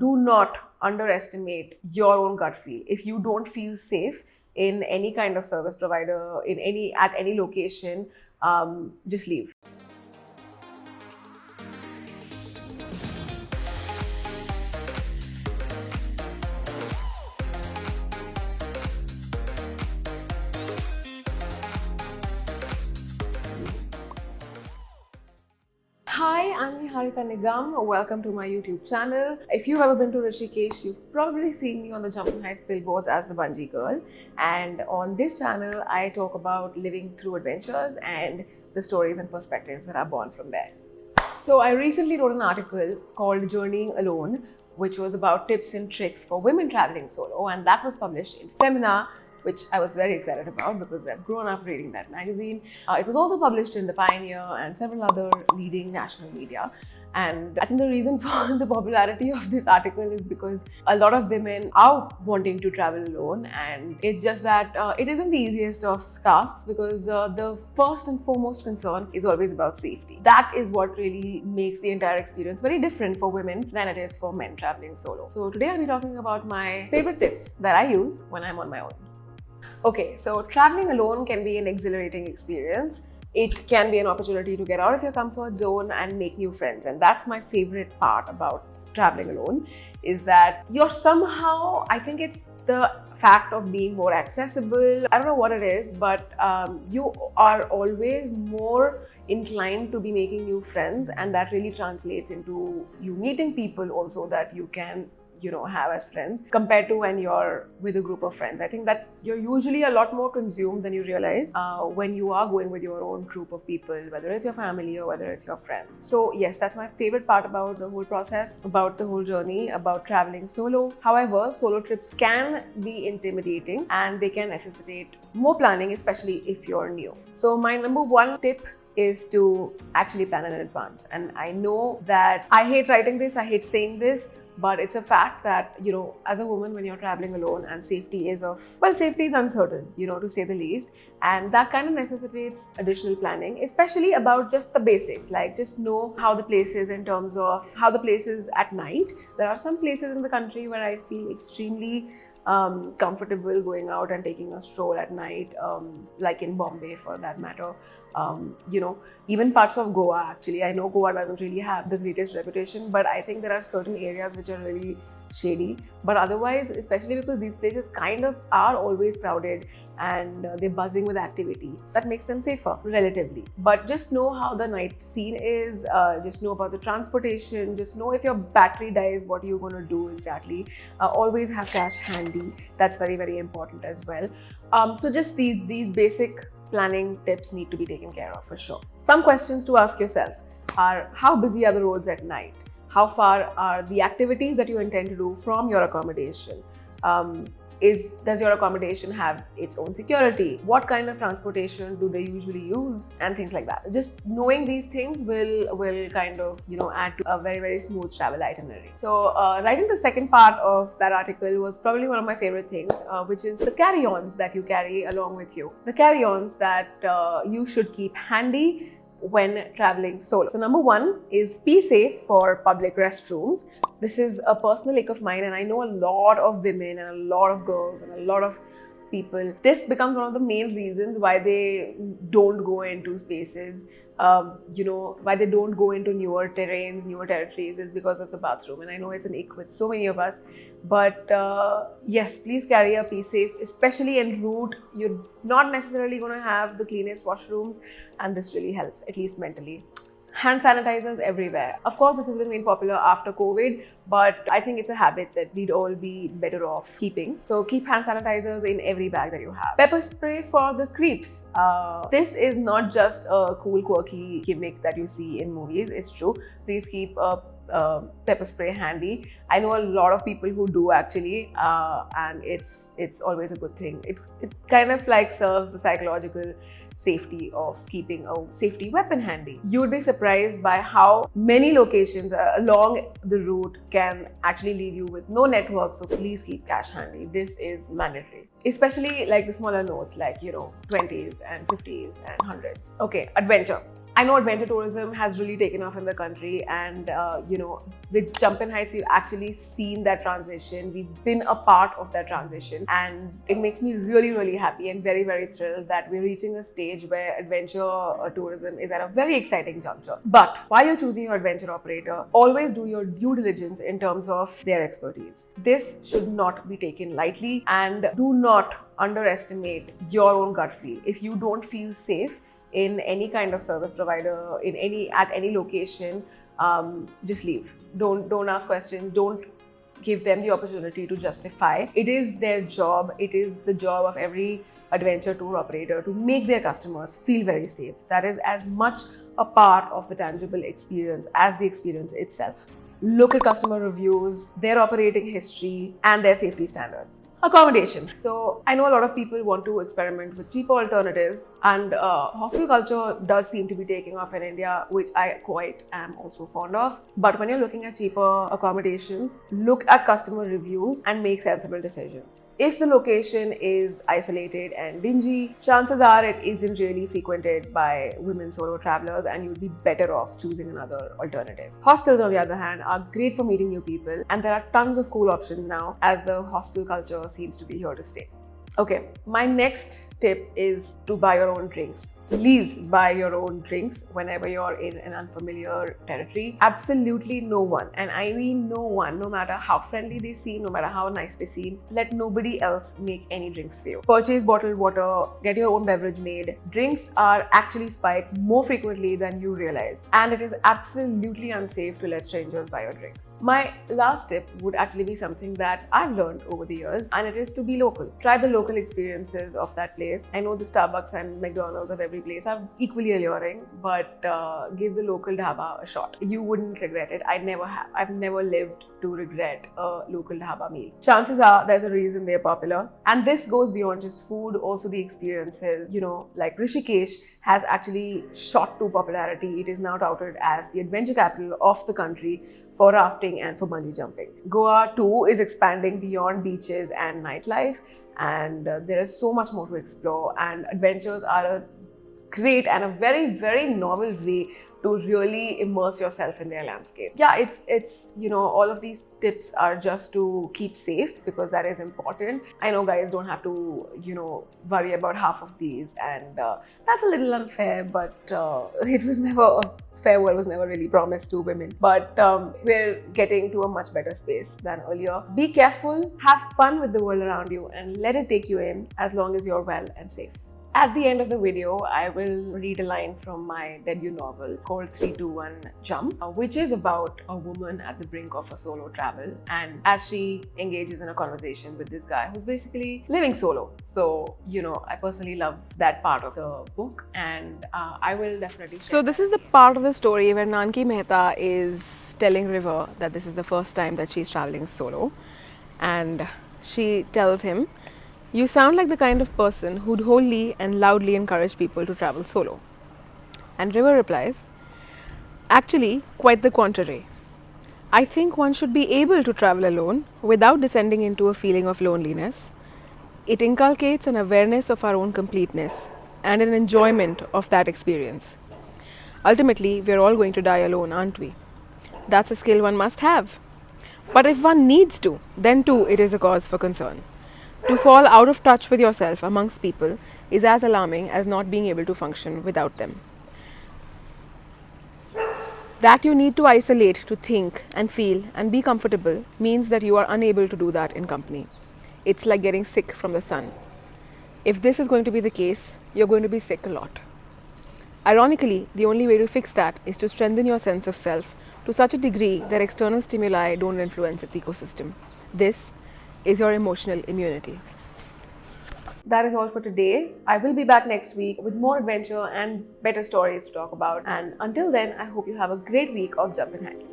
Do not underestimate your own gut feel. If you don't feel safe in any kind of service provider, at any location, just leave. Hi, I'm Niharika Nigam. Welcome to my YouTube channel. If you've ever been to Rishikesh, you've probably seen me on the Jumping Heights billboards as the Bungee Girl. And on this channel, I talk about living through adventures and the stories and perspectives that are born from there. So I recently wrote an article called Journeying Alone, which was about tips and tricks for women traveling solo. And that was published in Femina, which I was very excited about because I've grown up reading that magazine. It was also published in The Pioneer and several other leading national media. And I think the reason for the popularity of this article is because a lot of women are wanting to travel alone, and it's just that it isn't the easiest of tasks because the first and foremost concern is always about safety. That is what really makes the entire experience very different for women than it is for men traveling solo. So today I'll be talking about my favorite tips that I use when I'm on my own. Okay, so traveling alone can be an exhilarating experience. It can be an opportunity to get out of your comfort zone and make new friends. And that's my favorite part about traveling alone, is that you're somehow, I think it's the fact of being more accessible. I don't know what it is, but you are always more inclined to be making new friends. And that really translates into you meeting people also that you can have as friends compared to when you're with a group of friends. I think that you're usually a lot more consumed than you realize when you are going with your own group of people, whether it's your family or whether it's your friends. So yes, that's my favorite part about the whole process, about the whole journey, about traveling solo. However, solo trips can be intimidating and they can necessitate more planning, especially if you're new. So my number one tip is to actually plan in advance. And I know that I hate writing this, I hate saying this, but it's a fact that, as a woman, when you're traveling alone and safety is uncertain, to say the least. And that kind of necessitates additional planning, especially about just the basics, like just know how the place is in terms of how the place is at night. There are some places in the country where I feel extremely comfortable going out and taking a stroll at night, like in Bombay for that matter. Even parts of Goa, actually. I know Goa doesn't really have the greatest reputation, but I think there are certain areas which are really shady. But otherwise, especially because these places kind of are always crowded and they're buzzing with activity, that makes them safer relatively. But just know how the night scene is, just know about the transportation, just know if your battery dies, what you're going to do exactly. Always have cash handy. That's very, very important as well. So just these basic planning tips need to be taken care of for sure. Some questions to ask yourself are: how busy are the roads at night? How far are the activities that you intend to do from your accommodation? Does your accommodation have its own security? What kind of transportation do they usually use? And things like that. Just knowing these things will kind of, add to a very, very smooth travel itinerary. So writing the second part of that article was probably one of my favorite things, which is the carry-ons that you carry along with you. The carry-ons that you should keep handy when traveling solo. So number one is be safe for public restrooms. This is a personal ache of mine, and I know a lot of women and a lot of girls and a lot of people, this becomes one of the main reasons why they don't go into spaces, why they don't go into newer terrains, newer territories, is because of the bathroom. And I know it's an ache with so many of us, but yes, please carry a Be Safe, especially en route. You're not necessarily going to have the cleanest washrooms, and this really helps, at least mentally. Hand sanitizers everywhere. Of course, this has been made popular after COVID, but I think it's a habit that we'd all be better off keeping. So keep hand sanitizers in every bag that you have. Pepper spray for the creeps. This is not just a cool, quirky gimmick that you see in movies. It's true. Please keep a pepper spray handy. I know a lot of people who do actually, and it's always a good thing. It kind of like serves the psychological safety of keeping a safety weapon handy. You'd be surprised by how many locations along the route can actually leave you with no network, so please keep cash handy. This is mandatory, especially like the smaller notes, like 20s and 50s and 100s. Okay, adventure. I know adventure tourism has really taken off in the country, and with Jumpin' Heights, we've actually seen that transition. We've been a part of that transition, and it makes me really, really happy and very, very thrilled that we're reaching a stage where adventure tourism is at a very exciting juncture. But while you're choosing your adventure operator, always do your due diligence in terms of their expertise. This should not be taken lightly, and do not underestimate your own gut feel. If you don't feel safe in any kind of service provider, at any location, just leave. Don't ask questions. Don't give them the opportunity to justify. It is their job. It is the job of every adventure tour operator to make their customers feel very safe. That is as much a part of the tangible experience as the experience itself. Look at customer reviews, their operating history, and their safety standards. Accommodation. So I know a lot of people want to experiment with cheaper alternatives, and hostel culture does seem to be taking off in India, which I quite am also fond of. But when you're looking at cheaper accommodations, look at customer reviews and make sensible decisions. If the location is isolated and dingy, chances are it isn't really frequented by women solo travelers, and you'd be better off choosing another alternative. Hostels, on the other hand, are great for meeting new people, and there are tons of cool options now as the hostel culture seems to be here to stay. Okay, my next tip is to buy your own drinks. Please buy your own drinks whenever you're in an unfamiliar territory. Absolutely no one, and I mean no one, no matter how friendly they seem, no matter how nice they seem, let nobody else make any drinks for you. Purchase bottled water, get your own beverage made. Drinks are actually spiked more frequently than you realize, and it is absolutely unsafe to let strangers buy your drink. My last tip would actually be something that I've learned over the years, and it is to be local. Try the local experiences of that place. I know the Starbucks and McDonald's of every place are equally alluring, but give the local dhaba a shot. You wouldn't regret it. I never have. I've never lived to regret a local dhaba meal. Chances are there's a reason they're popular. And this goes beyond just food, also the experiences. Like Rishikesh has actually shot to popularity. It is now touted as the adventure capital of the country for rafting and for bungee jumping. Goa too is expanding beyond beaches and nightlife, and there is so much more to explore, and adventures are a great and a very, very novel way to really immerse yourself in their landscape. Yeah, it's all of these tips are just to keep safe, because that is important. I know guys don't have to worry about half of these, and that's a little unfair, but fair world was never really promised to women. But we're getting to a much better space than earlier. Be careful, have fun with the world around you, and let it take you in, as long as you're well and safe. At the end of the video, I will read a line from my debut novel called 3-2-1 Jump, which is about a woman at the brink of a solo travel, and as she engages in a conversation with this guy who's basically living solo. So, I personally love that part of the book, and I will definitely share. So this is the part of the story where Nanki Mehta is telling River that this is the first time that she's traveling solo, and she tells him, "You sound like the kind of person who'd wholly and loudly encourage people to travel solo." And River replies, "Actually, quite the contrary. I think one should be able to travel alone without descending into a feeling of loneliness. It inculcates an awareness of our own completeness and an enjoyment of that experience. Ultimately, we're all going to die alone, aren't we? That's a skill one must have. But if one needs to, then too it is a cause for concern. To fall out of touch with yourself amongst people is as alarming as not being able to function without them. That you need to isolate to think and feel and be comfortable means that you are unable to do that in company. It's like getting sick from the sun. If this is going to be the case, you're going to be sick a lot. Ironically, the only way to fix that is to strengthen your sense of self to such a degree that external stimuli don't influence its ecosystem. This is your emotional immunity." That is all for today. I will be back next week with more adventure and better stories to talk about. And until then, I hope you have a great week of Jumpin' Heights.